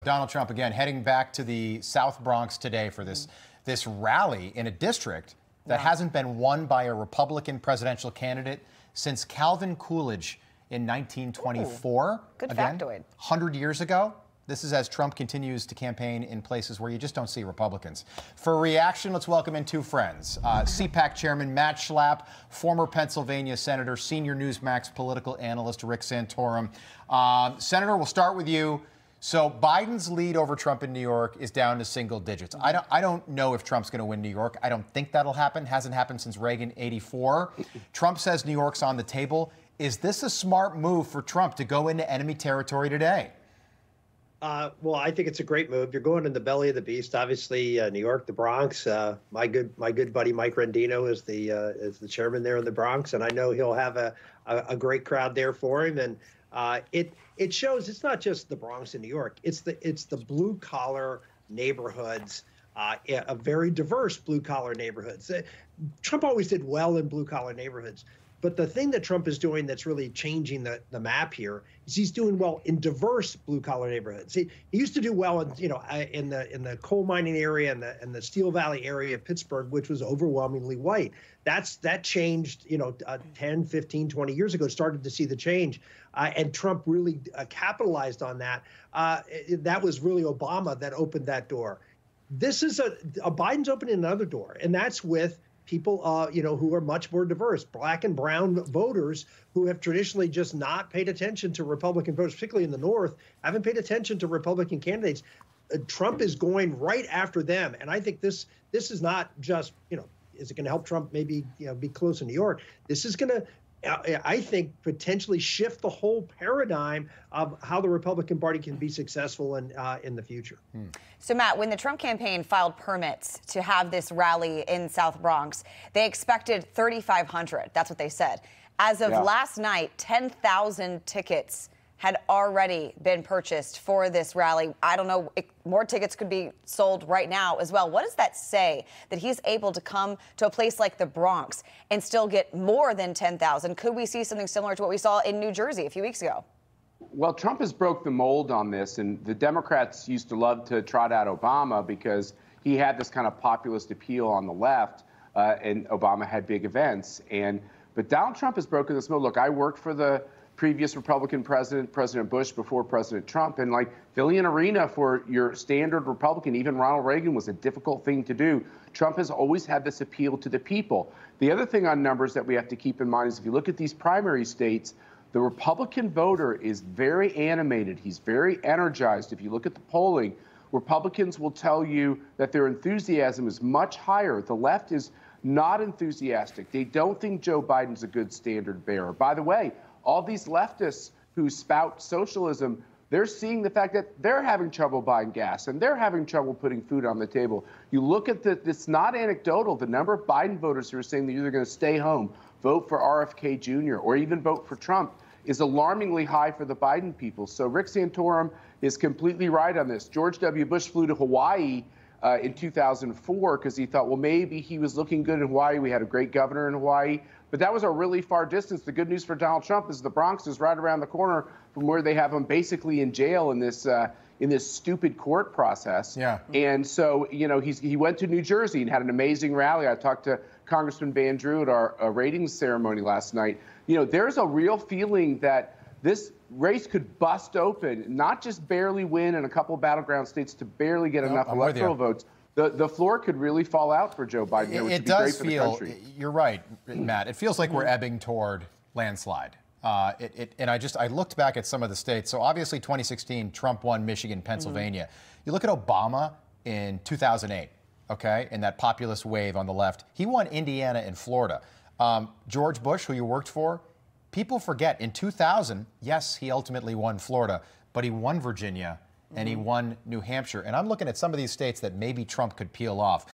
Donald Trump, again, heading back to the South Bronx today for this rally in a district that hasn't been won by a Republican presidential candidate since Calvin Coolidge in 1924. Ooh, good again, factoid. 100 years ago. This is as Trump continues to campaign in places where you just don't see Republicans. For a reaction, let's welcome in two friends. CPAC Chairman Matt Schlapp, former Pennsylvania Senator, senior Newsmax political analyst Rick Santorum. Senator, we'll start with you. So Biden's lead over Trump in New York is down to single digits. I don't know if Trump's going to win New York. I don't think that'll happen. Hasn't happened since Reagan '84. Trump says New York's on the table. Is this a smart move for Trump to go into enemy territory today? Well, I think it's a great move. You're going in the belly of the beast. Obviously, New York, the Bronx. My good buddy Mike Rendino is the chairman there in the Bronx, and I know he'll have a great crowd there for him. And it shows it's not just the Bronx in New York. It's the blue collar neighborhoods, a very diverse blue collar neighborhoods. Trump always did well in blue collar neighborhoods. But the thing that Trump is doing that's really changing the map here is he's doing well in diverse blue-collar neighborhoods. He used to do well in the coal mining area and the Steel Valley area of Pittsburgh, which was overwhelmingly white. That changed 10, 15, 20 years ago, started to see the change. And Trump really capitalized on that. That was really Obama that opened that door. This is Biden's opening another door, and that's with people, who are much more diverse, black and brown voters who have traditionally just not paid attention to Republican voters, particularly in the North, haven't paid attention to Republican candidates. Trump is going right after them. And I think this is not just, is it going to help Trump maybe, be close in New York? This is going to, I think, potentially shift the whole paradigm of how the Republican Party can be successful in the future. So, Matt, when the Trump campaign filed permits to have this rally in South Bronx, they expected 3,500. That's what they said. As of last night, 10,000 tickets had already been purchased for this rally. I don't know, more tickets could be sold right now as well. What does that say that he's able to come to a place like the Bronx and still get more than 10,000? Could we see something similar to what we saw in New Jersey a few weeks ago? Well, Trump has broke the mold on this, and the Democrats used to love to trot out Obama because he had this kind of populist appeal on the left, and Obama had big events. But Donald Trump has broken this mold. Look, I worked for the previous Republican president, President Bush, before President Trump, and filling an arena for your standard Republican, even Ronald Reagan, was a difficult thing to do. Trump has always had this appeal to the people. The other thing on numbers that we have to keep in mind is if you look at these primary states, the Republican voter is very animated. He's very energized. If you look at the polling, Republicans will tell you that their enthusiasm is much higher. The left is not enthusiastic. They don't think Joe Biden's a good standard bearer. By the way, all these leftists who spout socialism, they're seeing the fact that they're having trouble buying gas and they're having trouble putting food on the table. You look at it's not anecdotal. The number of Biden voters who are saying they're either going to stay home, vote for RFK Jr., or even vote for Trump is alarmingly high for the Biden people. So Rick Santorum is completely right on this. George W. Bush flew to Hawaii in 2004 because he thought, well, maybe he was looking good in Hawaii. We had a great governor in Hawaii. But that was a really far distance. The good news for Donald Trump is the Bronx is right around the corner from where they have him basically in jail in this stupid court process. Yeah. And so, he went to New Jersey and had an amazing rally. I talked to Congressman Van Drew at our ratings ceremony last night. There's a real feeling that this race could bust open, not just barely win in a couple of battleground states to barely get enough electoral votes. The floor could really fall out for Joe Biden here, which would be great for the country. You're right, Matt. It feels like we're ebbing toward landslide. And I looked back at some of the states. So obviously 2016, Trump won Michigan, Pennsylvania. You look at Obama in 2008, okay, and that populist wave on the left. He won Indiana and Florida. George Bush, who you worked for, people forget in 2000, yes, he ultimately won Florida, but he won Virginia and he won New Hampshire. And I'm looking at some of these states that maybe Trump could peel off.